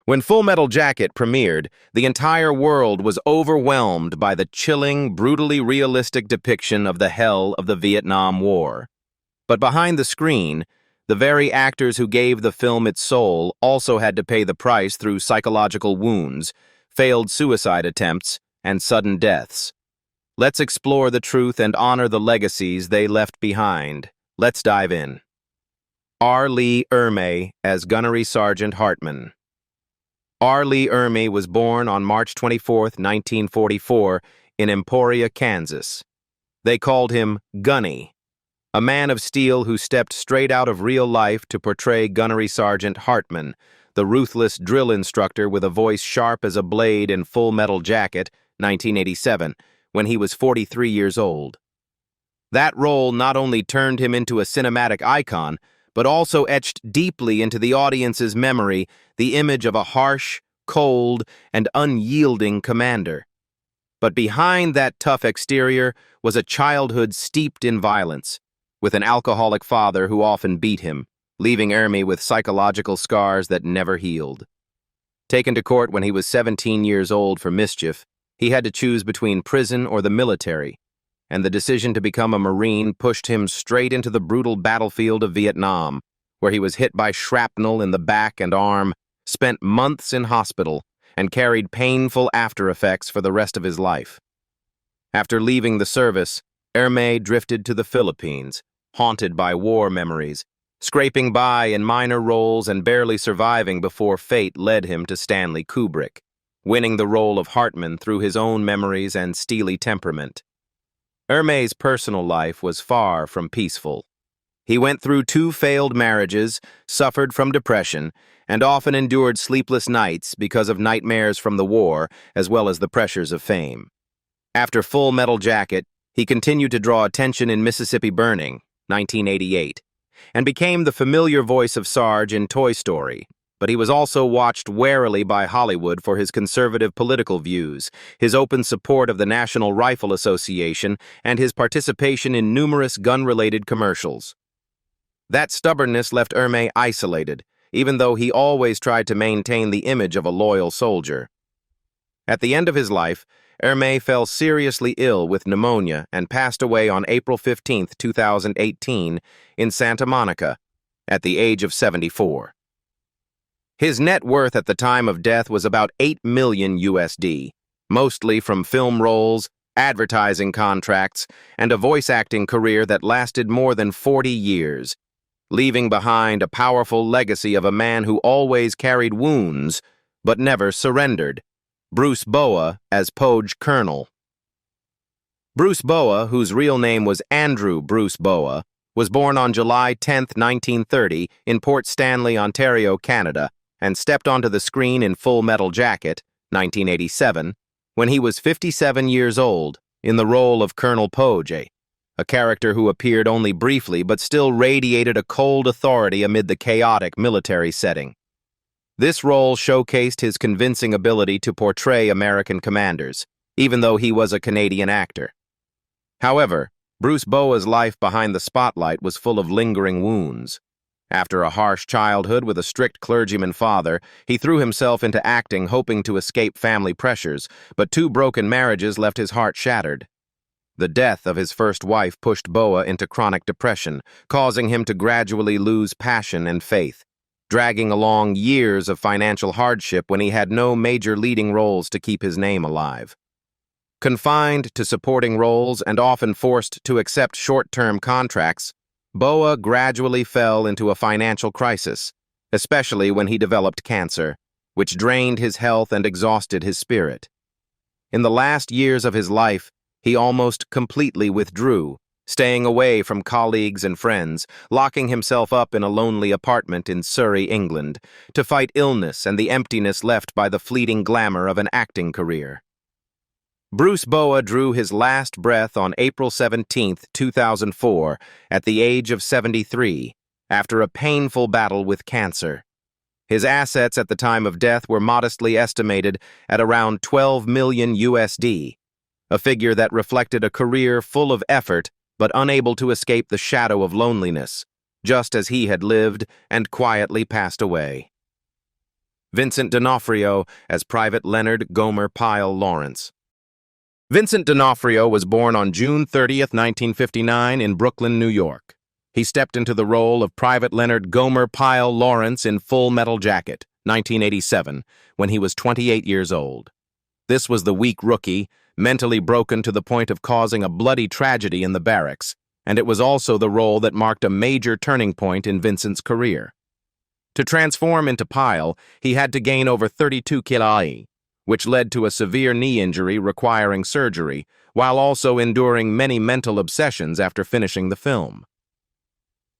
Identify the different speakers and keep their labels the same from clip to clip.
Speaker 1: When Full Metal Jacket premiered, the entire world was overwhelmed by the chilling, brutally realistic depiction of the hell of the Vietnam War. But behind the screen, the very actors who gave the film its soul also had to pay the price through psychological wounds, failed suicide attempts, and sudden deaths. Let's explore the truth and honor the legacies they left behind. Let's dive in. Arliss Ermey as Gunnery Sergeant Hartman. Arliss Ermey was born on March 24, 1944, in Emporia, Kansas. They called him Gunny, a man of steel who stepped straight out of real life to portray Gunnery Sergeant Hartman, the ruthless drill instructor with a voice sharp as a blade in Full Metal Jacket, 1987, when he was 43 years old. That role not only turned him into a cinematic icon, but also etched deeply into the audience's memory the image of a harsh, cold, and unyielding commander. But behind that tough exterior was a childhood steeped in violence, with an alcoholic father who often beat him, leaving Ermey with psychological scars that never healed. Taken to court when he was 17 years old for mischief, he had to choose between prison or the military, and the decision to become a Marine pushed him straight into the brutal battlefield of Vietnam, where he was hit by shrapnel in the back and arm, spent months in hospital, and carried painful after-effects for the rest of his life. After leaving the service, Ermey drifted to the Philippines, haunted by war memories, scraping by in minor roles and barely surviving before fate led him to Stanley Kubrick, winning the role of Hartman through his own memories and steely temperament. Ermey's personal life was far from peaceful. He went through 2 failed marriages, suffered from depression, and often endured sleepless nights because of nightmares from the war as well as the pressures of fame. After Full Metal Jacket, he continued to draw attention in Mississippi Burning, 1988, and became the familiar voice of Sarge in Toy Story. But he was also watched warily by Hollywood for his conservative political views, his open support of the National Rifle Association, and his participation in numerous gun-related commercials. That stubbornness left Ermey isolated, even though he always tried to maintain the image of a loyal soldier. At the end of his life, Ermey fell seriously ill with pneumonia and passed away on April 15, 2018, in Santa Monica, at the age of 74. His net worth at the time of death was about $8 million USD, mostly from film roles, advertising contracts, and a voice acting career that lasted more than 40 years, leaving behind a powerful legacy of a man who always carried wounds, but never surrendered. Bruce Boa as Poge Colonel. Bruce Boa, whose real name was Andrew Bruce Boa, was born on July 10, 1930, in Port Stanley, Ontario, Canada, and stepped onto the screen in Full Metal Jacket, 1987, when he was 57 years old, in the role of Colonel Poge, a character who appeared only briefly but still radiated a cold authority amid the chaotic military setting. This role showcased his convincing ability to portray American commanders, even though he was a Canadian actor. However, Bruce Boa's life behind the spotlight was full of lingering wounds. After a harsh childhood with a strict clergyman father, he threw himself into acting hoping to escape family pressures, but 2 broken marriages left his heart shattered. The death of his first wife pushed Boa into chronic depression, causing him to gradually lose passion and faith, dragging along years of financial hardship when he had no major leading roles to keep his name alive. Confined to supporting roles and often forced to accept short-term contracts, Boa gradually fell into a financial crisis, especially when he developed cancer, which drained his health and exhausted his spirit. In the last years of his life, he almost completely withdrew, staying away from colleagues and friends, locking himself up in a lonely apartment in Surrey, England, to fight illness and the emptiness left by the fleeting glamour of an acting career. Bruce Boa drew his last breath on April 17, 2004, at the age of 73, after a painful battle with cancer. His assets at the time of death were modestly estimated at around $12 million USD, a figure that reflected a career full of effort but unable to escape the shadow of loneliness, just as he had lived and quietly passed away. Vincent D'Onofrio as Private Leonard Gomer Pyle Lawrence. Vincent D'Onofrio was born on June 30th, 1959 in Brooklyn, New York. He stepped into the role of Private Leonard Gomer Pyle Lawrence in Full Metal Jacket, 1987, when he was 28 years old. This was the weak rookie, mentally broken to the point of causing a bloody tragedy in the barracks, and it was also the role that marked a major turning point in Vincent's career. To transform into Pyle, he had to gain over 32 kilos, which led to a severe knee injury requiring surgery, while also enduring many mental obsessions after finishing the film.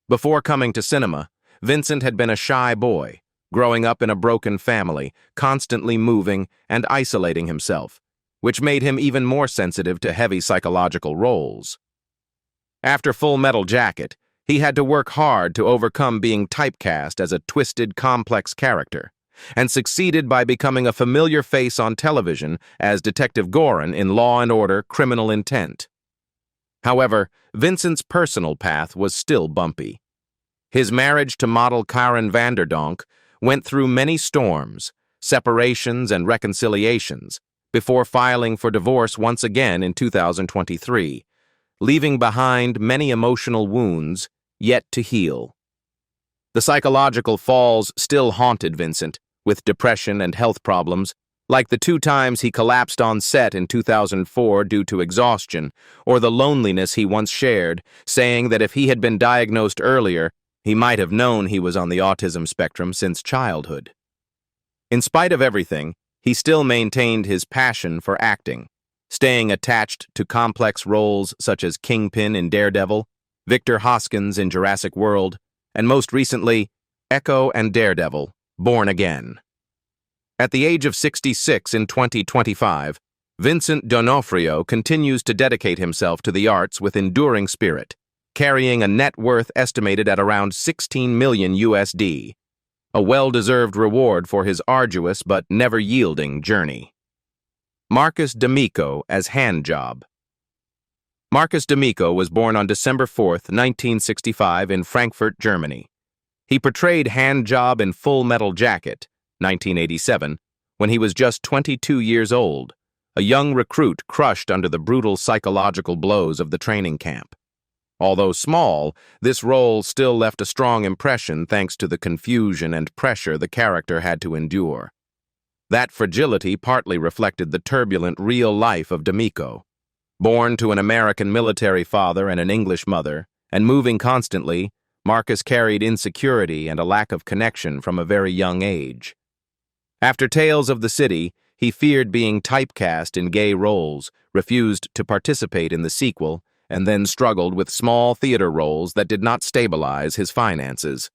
Speaker 1: Before coming to cinema, Vincent had been a shy boy, growing up in a broken family, constantly moving and isolating himself, which made him even more sensitive to heavy psychological roles. After Full Metal Jacket, he had to work hard to overcome being typecast as a twisted, complex character, and succeeded by becoming a familiar face on television as Detective Gorin in Law & Order: Criminal Intent. However, Vincent's personal path was still bumpy. His marriage to model Karen Vanderdonk went through many storms, separations, and reconciliations before filing for divorce once again in 2023, leaving behind many emotional wounds yet to heal. The psychological falls still haunted Vincent, with depression and health problems, like the 2 times he collapsed on set in 2004 due to exhaustion, or the loneliness he once shared, saying that if he had been diagnosed earlier, he might have known he was on the autism spectrum since childhood. In spite of everything, he still maintained his passion for acting, staying attached to complex roles such as Kingpin in Daredevil, Victor Hoskins in Jurassic World, and most recently, Echo and Daredevil, Born Again. At the age of 66 in 2025, Vincent D'Onofrio continues to dedicate himself to the arts with enduring spirit, carrying a net worth estimated at around $16 million USD, a well-deserved reward for his arduous but never-yielding journey. Marcus D'Amico as Handjob. Marcus D'Amico was born on December 4, 1965 in Frankfurt, Germany. He portrayed Handjob in Full Metal Jacket, 1987, when he was just 22 years old, a young recruit crushed under the brutal psychological blows of the training camp. Although small, this role still left a strong impression thanks to the confusion and pressure the character had to endure. That fragility partly reflected the turbulent real life of D'Amico. Born to an American military father and an English mother, and moving constantly, Marcus carried insecurity and a lack of connection from a very young age. After Tales of the City, he feared being typecast in gay roles, refused to participate in the sequel, and then struggled with small theater roles that did not stabilize his finances.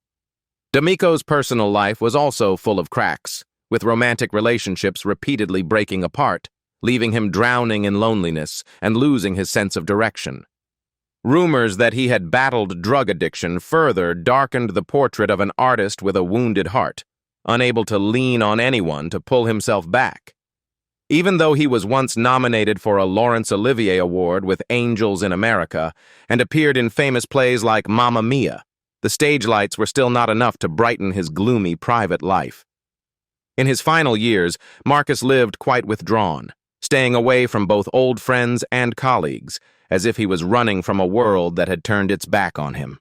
Speaker 1: D'Amico's personal life was also full of cracks, with romantic relationships repeatedly breaking apart, leaving him drowning in loneliness and losing his sense of direction. Rumors that he had battled drug addiction further darkened the portrait of an artist with a wounded heart, unable to lean on anyone to pull himself back. Even though he was once nominated for a Laurence Olivier Award with Angels in America and appeared in famous plays like Mamma Mia, the stage lights were still not enough to brighten his gloomy private life. In his final years, Marcus lived quite withdrawn, staying away from both old friends and colleagues, as if he was running from a world that had turned its back on him.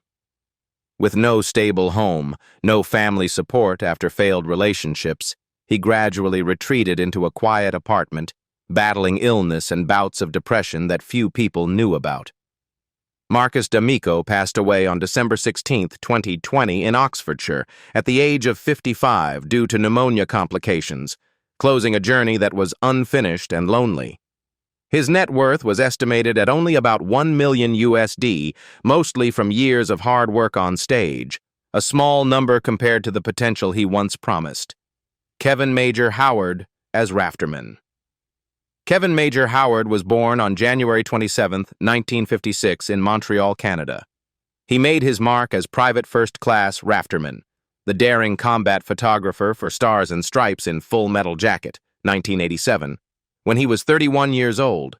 Speaker 1: With no stable home, no family support after failed relationships, he gradually retreated into a quiet apartment, battling illness and bouts of depression that few people knew about. Marcus D'Amico passed away on December 16, 2020 in Oxfordshire at the age of 55 due to pneumonia complications, closing a journey that was unfinished and lonely. His net worth was estimated at only about $1 million USD, mostly from years of hard work on stage, a small number compared to the potential he once promised. Kevyn Major Howard as Rafterman. Kevyn Major Howard was born on January 27, 1956 in Montreal, Canada. He made his mark as Private First Class Rafterman, the daring combat photographer for Stars and Stripes in Full Metal Jacket, 1987, when he was 31 years old.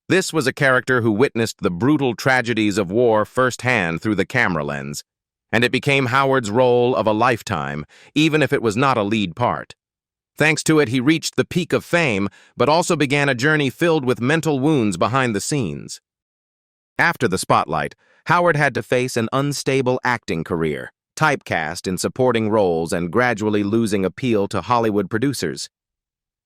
Speaker 1: This was a character who witnessed the brutal tragedies of war firsthand through the camera lens, and it became Howard's role of a lifetime, even if it was not a lead part. Thanks to it, he reached the peak of fame, but also began a journey filled with mental wounds behind the scenes. After the spotlight, Howard had to face an unstable acting career, typecast in supporting roles and gradually losing appeal to Hollywood producers.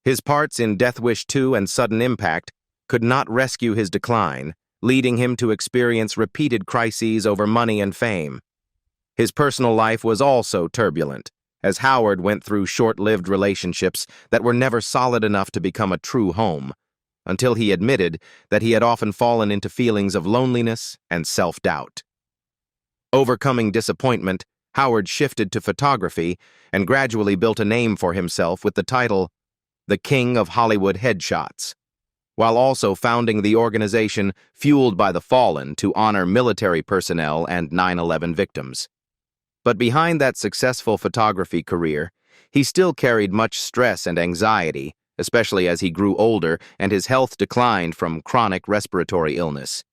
Speaker 1: His parts in Death Wish 2 and Sudden Impact could not rescue his decline, leading him to experience repeated crises over money and fame. His personal life was also turbulent, as Howard went through short-lived relationships that were never solid enough to become a true home, until he admitted that he had often fallen into feelings of loneliness and self-doubt. Overcoming disappointment, Howard shifted to photography and gradually built a name for himself with the title, The King of Hollywood Headshots, while also founding the organization Fueled by the Fallen to honor military personnel and 9/11 victims. But behind that successful photography career, he still carried much stress and anxiety, especially as he grew older and his health declined from chronic respiratory illness.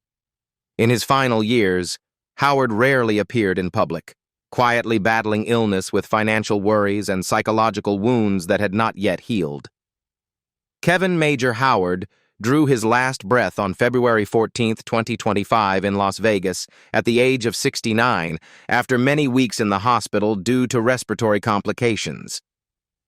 Speaker 1: In his final years, Howard rarely appeared in public, quietly battling illness with financial worries and psychological wounds that had not yet healed. Kevyn Major Howard drew his last breath on February 14, 2025 in Las Vegas at the age of 69 after many weeks in the hospital due to respiratory complications.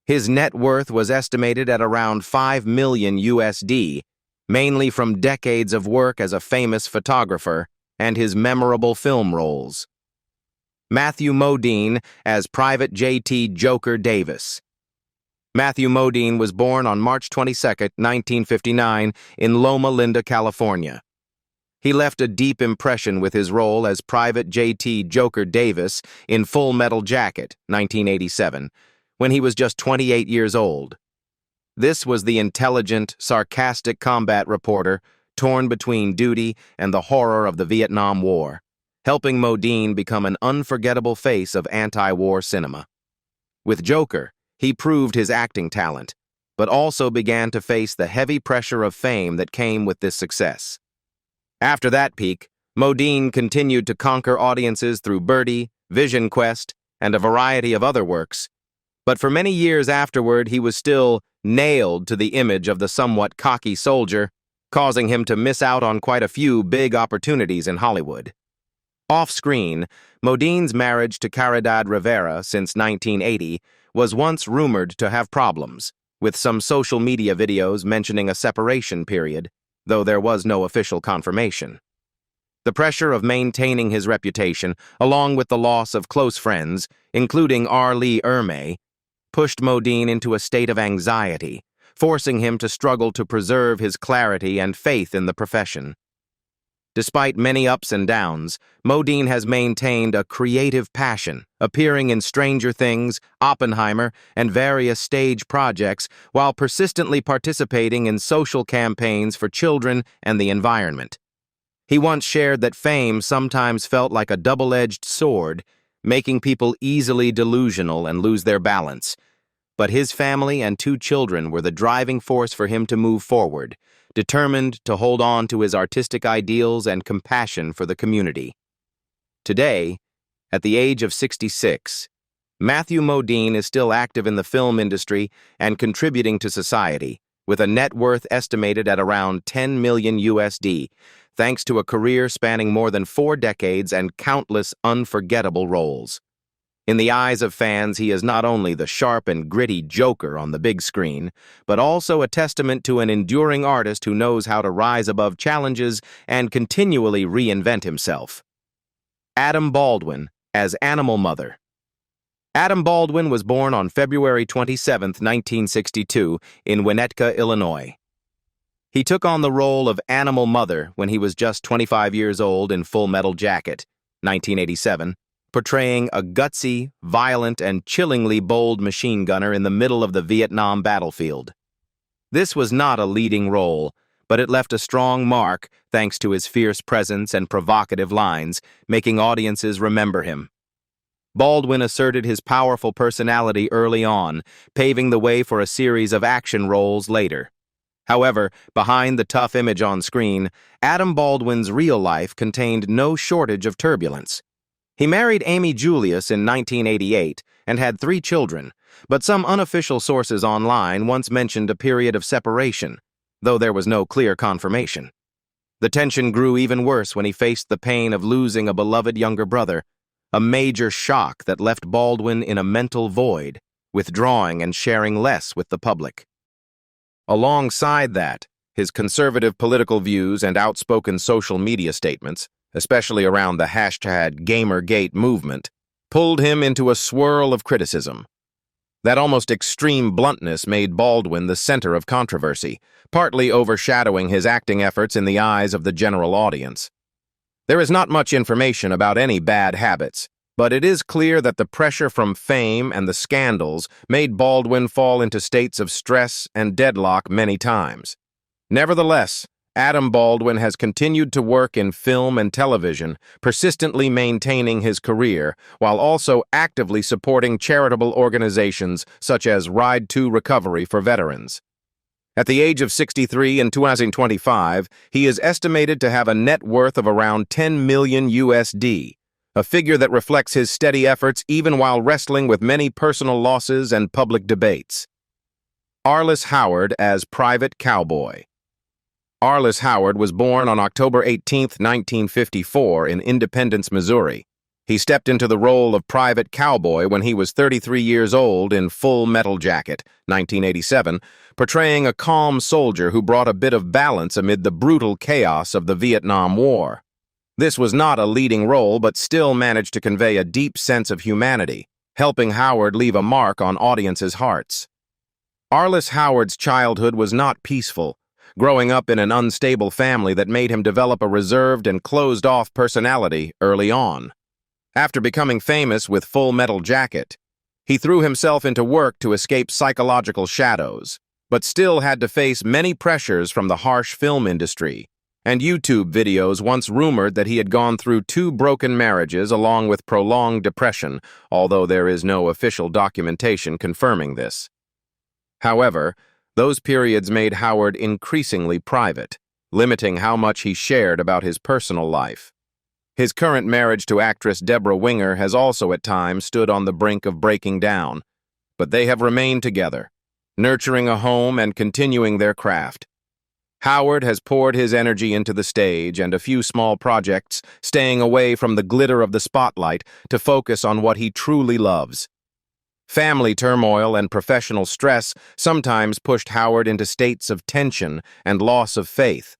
Speaker 1: His net worth was estimated at around $5 million USD, mainly from decades of work as a famous photographer and his memorable film roles. Matthew Modine as Private J.T. Joker Davis. Matthew Modine was born on March 22, 1959, in Loma Linda, California. He left a deep impression with his role as Private J.T. Joker Davis in Full Metal Jacket, 1987, when he was just 28 years old. This was the intelligent, sarcastic combat reporter torn between duty and the horror of the Vietnam War, helping Modine become an unforgettable face of anti-war cinema. With Joker, he proved his acting talent, but also began to face the heavy pressure of fame that came with this success. After that peak, Modine continued to conquer audiences through Birdie, Vision Quest, and a variety of other works, but for many years afterward he was still nailed to the image of the somewhat cocky soldier, causing him to miss out on quite a few big opportunities in Hollywood. Off-screen, Modine's marriage to Caridad Rivera since 1980 was once rumored to have problems, with some social media videos mentioning a separation period, though there was no official confirmation. The pressure of maintaining his reputation, along with the loss of close friends, including Ermey, pushed Modine into a state of anxiety, forcing him to struggle to preserve his clarity and faith in the profession. Despite many ups and downs, Modine has maintained a creative passion, appearing in Stranger Things, Oppenheimer, and various stage projects, while persistently participating in social campaigns for children and the environment. He once shared that fame sometimes felt like a double-edged sword, making people easily delusional and lose their balance. But his family and 2 children were the driving force for him to move forward, determined to hold on to his artistic ideals and compassion for the community. Today, at the age of 66, Matthew Modine is still active in the film industry and contributing to society, with a net worth estimated at around $10 million USD, thanks to a career spanning more than 4 decades and countless unforgettable roles. In the eyes of fans, he is not only the sharp and gritty Joker on the big screen, but also a testament to an enduring artist who knows how to rise above challenges and continually reinvent himself. Adam Baldwin as Animal Mother. Adam Baldwin was born on February 27, 1962, in Winnetka, Illinois. He took on the role of Animal Mother when he was just 25 years old in Full Metal Jacket, 1987, portraying a gutsy, violent, and chillingly bold machine gunner in the middle of the Vietnam battlefield. This was not a leading role, but it left a strong mark thanks to his fierce presence and provocative lines, making audiences remember him. Baldwin asserted his powerful personality early on, paving the way for a series of action roles later. However, behind the tough image on screen, Adam Baldwin's real life contained no shortage of turbulence. He married Amy Julius in 1988 and had 3 children, but some unofficial sources online once mentioned a period of separation, though there was no clear confirmation. The tension grew even worse when he faced the pain of losing a beloved younger brother, a major shock that left Baldwin in a mental void, withdrawing and sharing less with the public. Alongside that, his conservative political views and outspoken social media statements, especially around the #Gamergate movement, pulled him into a swirl of criticism. That almost extreme bluntness made Baldwin the center of controversy, partly overshadowing his acting efforts in the eyes of the general audience. There is not much information about any bad habits, but it is clear that the pressure from fame and the scandals made Baldwin fall into states of stress and deadlock many times. Nevertheless, Adam Baldwin has continued to work in film and television, persistently maintaining his career, while also actively supporting charitable organizations such as Ride to Recovery for veterans. At the age of 63 in 2025, he is estimated to have a net worth of around $10 million USD, a figure that reflects his steady efforts even while wrestling with many personal losses and public debates. Arliss Howard as Private Cowboy. Arliss Howard was born on October 18, 1954 in Independence, Missouri. He stepped into the role of Private Cowboy when he was 33 years old in Full Metal Jacket, 1987, portraying a calm soldier who brought a bit of balance amid the brutal chaos of the Vietnam War. This was not a leading role, but still managed to convey a deep sense of humanity, helping Howard leave a mark on audiences' hearts. Arliss Howard's childhood was not peaceful, growing up in an unstable family that made him develop a reserved and closed-off personality early on. After becoming famous with Full Metal Jacket, he threw himself into work to escape psychological shadows, but still had to face many pressures from the harsh film industry, and YouTube videos once rumored that he had gone through 2 broken marriages along with prolonged depression, although there is no official documentation confirming this. However, those periods made Howard increasingly private, limiting how much he shared about his personal life. His current marriage to actress Deborah Winger has also at times stood on the brink of breaking down, but they have remained together, nurturing a home and continuing their craft. Howard has poured his energy into the stage and a few small projects, staying away from the glitter of the spotlight to focus on what he truly loves. Family turmoil and professional stress sometimes pushed Howard into states of tension and loss of faith,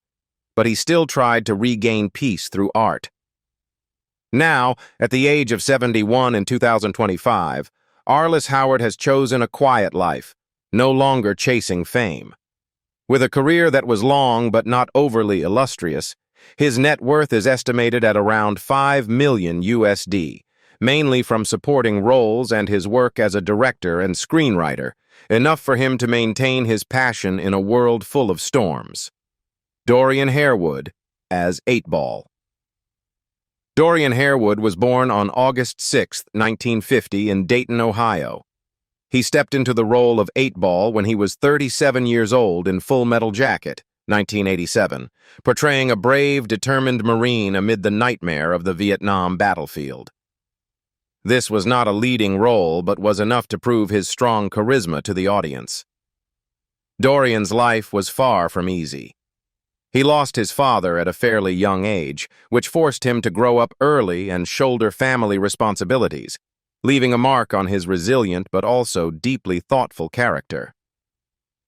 Speaker 1: but he still tried to regain peace through art. Now, at the age of 71 in 2025, Arliss Howard has chosen a quiet life, no longer chasing fame. With a career that was long but not overly illustrious, his net worth is estimated at around $5 million USD, mainly from supporting roles and his work as a director and screenwriter, enough for him to maintain his passion in a world full of storms. Dorian Harewood as 8-Ball. Dorian Harewood was born on August 6, 1950 in Dayton, Ohio. He stepped into the role of 8-Ball when he was 37 years old in Full Metal Jacket, 1987, portraying a brave, determined Marine amid the nightmare of the Vietnam battlefield. This was not a leading role, but was enough to prove his strong charisma to the audience. Dorian's life was far from easy. He lost his father at a fairly young age, which forced him to grow up early and shoulder family responsibilities, leaving a mark on his resilient but also deeply thoughtful character.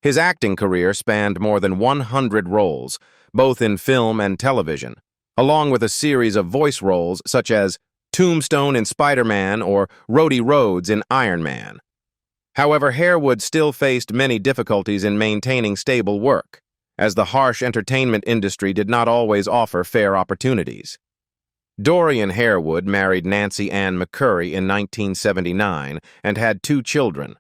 Speaker 1: His acting career spanned more than 100 roles, both in film and television, along with a series of voice roles such as Tombstone in Spider-Man or Rhodey Rhodes in Iron Man. However, Harewood still faced many difficulties in maintaining stable work, as the harsh entertainment industry did not always offer fair opportunities. Dorian Harewood married Nancy Ann McCurry in 1979 and had 2 children,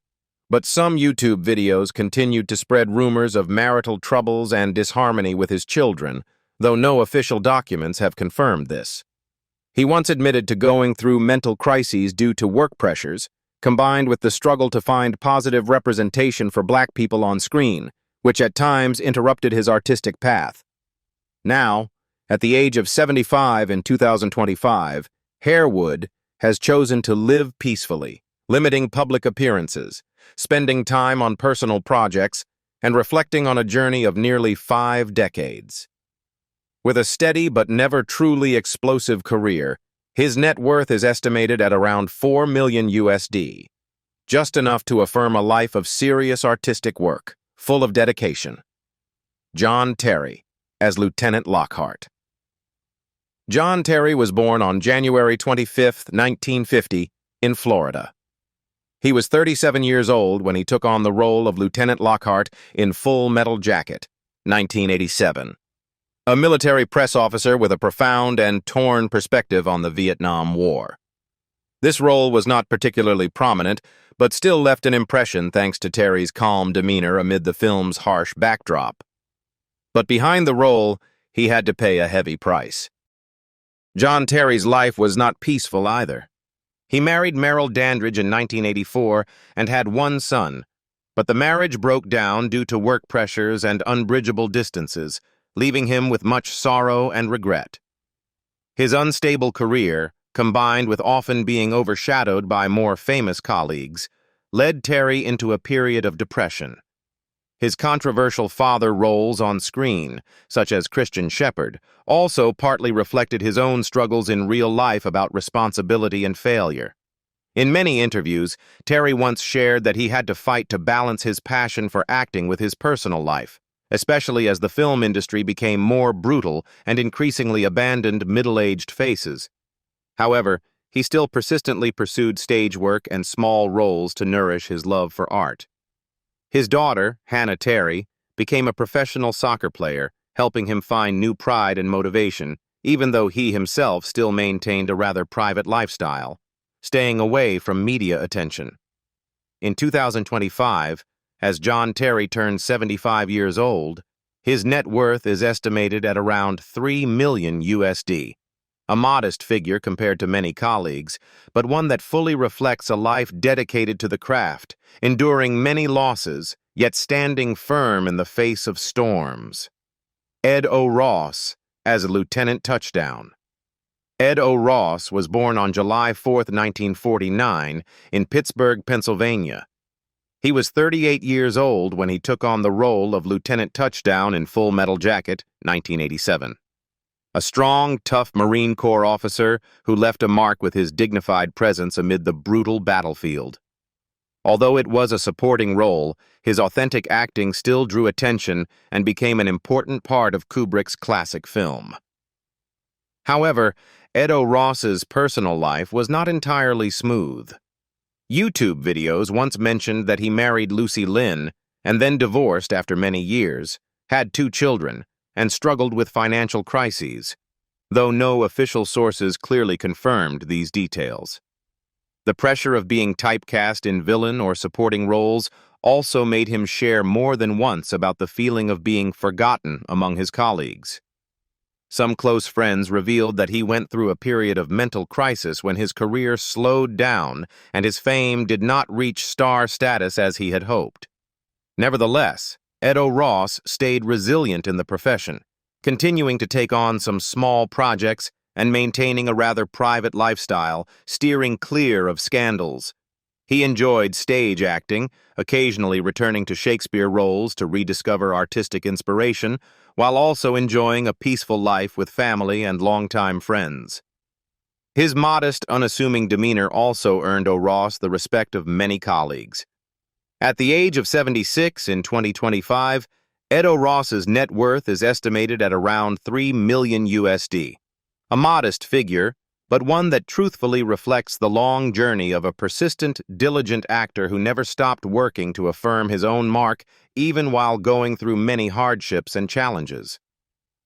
Speaker 1: but some YouTube videos continued to spread rumors of marital troubles and disharmony with his children, though no official documents have confirmed this. He once admitted to going through mental crises due to work pressures, combined with the struggle to find positive representation for Black people on screen, which at times interrupted his artistic path. Now, at the age of 75 in 2025, Harewood has chosen to live peacefully, limiting public appearances, spending time on personal projects and reflecting on a journey of nearly 5 decades. With a steady but never truly explosive career, his net worth is estimated at around $4 million USD, just enough to affirm a life of serious artistic work, full of dedication. John Terry, as Lieutenant Lockhart. John Terry was born on January 25, 1950, in Florida. He was 37 years old when he took on the role of Lieutenant Lockhart in Full Metal Jacket, 1987. A military press officer with a profound and torn perspective on the Vietnam War. This role was not particularly prominent, but still left an impression thanks to Terry's calm demeanor amid the film's harsh backdrop. But behind the role, he had to pay a heavy price. John Terry's life was not peaceful either. He married Merrill Dandridge in 1984 and had one son, but the marriage broke down due to work pressures and unbridgeable distances, leaving him with much sorrow and regret. His unstable career, combined with often being overshadowed by more famous colleagues, led Terry into a period of depression. His controversial father roles on screen, such as Christian Shepherd, also partly reflected his own struggles in real life about responsibility and failure. In many interviews, Terry once shared that he had to fight to balance his passion for acting with his personal life, especially as the film industry became more brutal and increasingly abandoned middle-aged faces. However, he still persistently pursued stage work and small roles to nourish his love for art. His daughter, Hannah Terry, became a professional soccer player, helping him find new pride and motivation, even though he himself still maintained a rather private lifestyle, staying away from media attention. In 2025, as John Terry turned 75 years old, his net worth is estimated at around $3 million USD. A modest figure compared to many colleagues, but one that fully reflects a life dedicated to the craft, enduring many losses, yet standing firm in the face of storms. Ed O. Ross, as Lieutenant Touchdown. Ed O. Ross was born on July 4, 1949, in Pittsburgh, Pennsylvania. He was 38 years old when he took on the role of Lieutenant Touchdown in Full Metal Jacket, 1987. A strong, tough Marine Corps officer who left a mark with his dignified presence amid the brutal battlefield. Although it was a supporting role, his authentic acting still drew attention and became an important part of Kubrick's classic film. However, Ed O. Ross's personal life was not entirely smooth. YouTube videos once mentioned that he married Lucy Lynn and then divorced after many years, had 2 children, and struggled with financial crises, though no official sources clearly confirmed these details. The pressure of being typecast in villain or supporting roles also made him share more than once about the feeling of being forgotten among his colleagues. Some close friends revealed that he went through a period of mental crisis when his career slowed down and his fame did not reach star status as he had hoped. Nevertheless, Ed O. Ross stayed resilient in the profession, continuing to take on some small projects and maintaining a rather private lifestyle, steering clear of scandals. He enjoyed stage acting, occasionally returning to Shakespeare roles to rediscover artistic inspiration, while also enjoying a peaceful life with family and longtime friends. His modest, unassuming demeanor also earned O. Ross the respect of many colleagues. At the age of 76 in 2025, Ed O. Ross's net worth is estimated at around $3 million USD. A modest figure, but one that truthfully reflects the long journey of a persistent, diligent actor who never stopped working to affirm his own mark even while going through many hardships and challenges.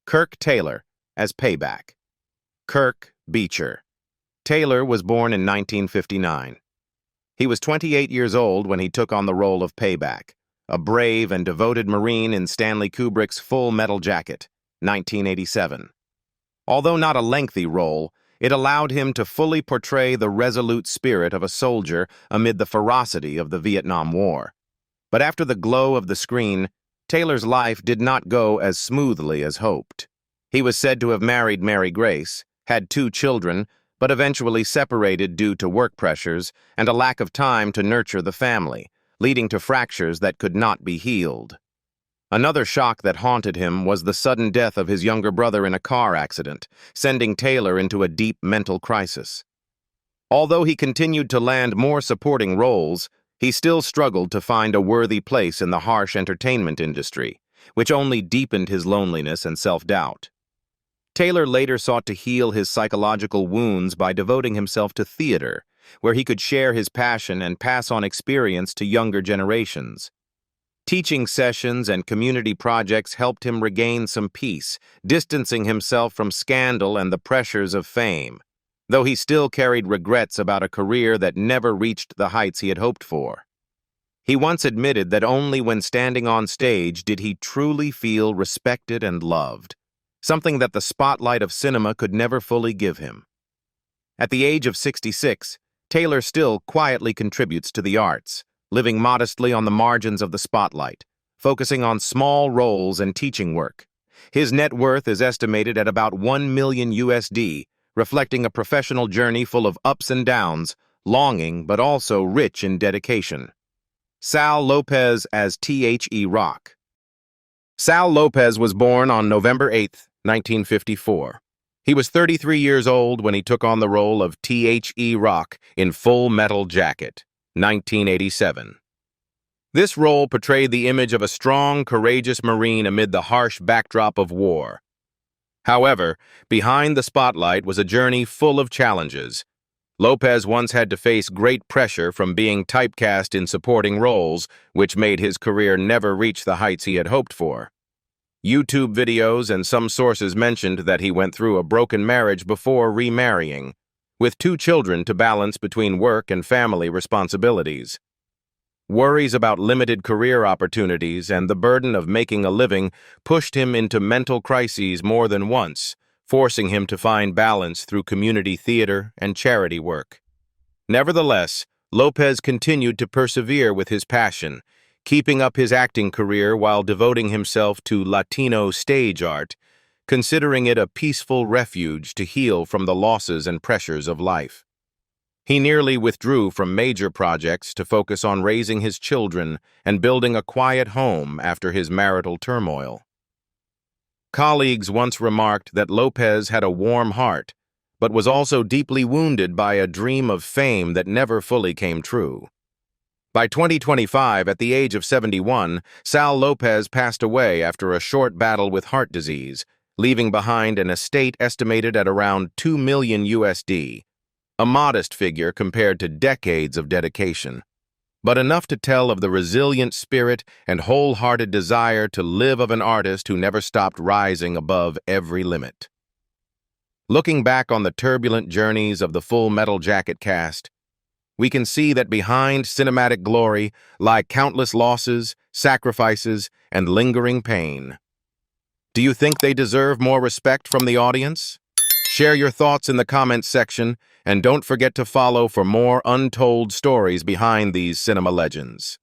Speaker 1: Kirk Taylor, as Payback. Kirk Beecher. Taylor was born in 1959. He was 28 years old when he took on the role of Payback, a brave and devoted Marine in Stanley Kubrick's Full Metal Jacket, 1987. Although not a lengthy role, it allowed him to fully portray the resolute spirit of a soldier amid the ferocity of the Vietnam War. But after the glow of the screen, Taylor's life did not go as smoothly as hoped. He was said to have married Mary Grace, had 2 children, but eventually separated due to work pressures and a lack of time to nurture the family, leading to fractures that could not be healed. Another shock that haunted him was the sudden death of his younger brother in a car accident, sending Taylor into a deep mental crisis. Although he continued to land more supporting roles, he still struggled to find a worthy place in the harsh entertainment industry, which only deepened his loneliness and self-doubt. Taylor later sought to heal his psychological wounds by devoting himself to theater, where he could share his passion and pass on experience to younger generations. Teaching sessions and community projects helped him regain some peace, distancing himself from scandal and the pressures of fame, though he still carried regrets about a career that never reached the heights he had hoped for. He once admitted that only when standing on stage did he truly feel respected and loved, something that the spotlight of cinema could never fully give him. At the age of 66, Taylor still quietly contributes to the arts, living modestly on the margins of the spotlight, focusing on small roles and teaching work. His net worth is estimated at about $1 million USD, reflecting a professional journey full of ups and downs, longing but also rich in dedication. Sal Lopez as The Rock. Sal Lopez was born on November 8, 1954. He was 33 years old when he took on the role of The Rock in Full Metal Jacket, 1987. This role portrayed the image of a strong, courageous Marine amid the harsh backdrop of war. However, behind the spotlight was a journey full of challenges. Lopez once had to face great pressure from being typecast in supporting roles, which made his career never reach the heights he had hoped for. YouTube videos and some sources mentioned that he went through a broken marriage before remarrying, with 2 children to balance between work and family responsibilities. Worries about limited career opportunities and the burden of making a living pushed him into mental crises more than once, forcing him to find balance through community theater and charity work. Nevertheless, Lopez continued to persevere with his passion, keeping up his acting career while devoting himself to Latino stage art, considering it a peaceful refuge to heal from the losses and pressures of life. He nearly withdrew from major projects to focus on raising his children and building a quiet home after his marital turmoil. Colleagues once remarked that Lopez had a warm heart, but was also deeply wounded by a dream of fame that never fully came true. By 2025, at the age of 71, Sal Lopez passed away after a short battle with heart disease, leaving behind an estate estimated at around $2 million USD, a modest figure compared to decades of dedication, but enough to tell of the resilient spirit and wholehearted desire to live of an artist who never stopped rising above every limit. Looking back on the turbulent journeys of the Full Metal Jacket cast, we can see that behind cinematic glory lie countless losses, sacrifices, and lingering pain. Do you think they deserve more respect from the audience? Share your thoughts in the comments section, and don't forget to follow for more untold stories behind these cinema legends.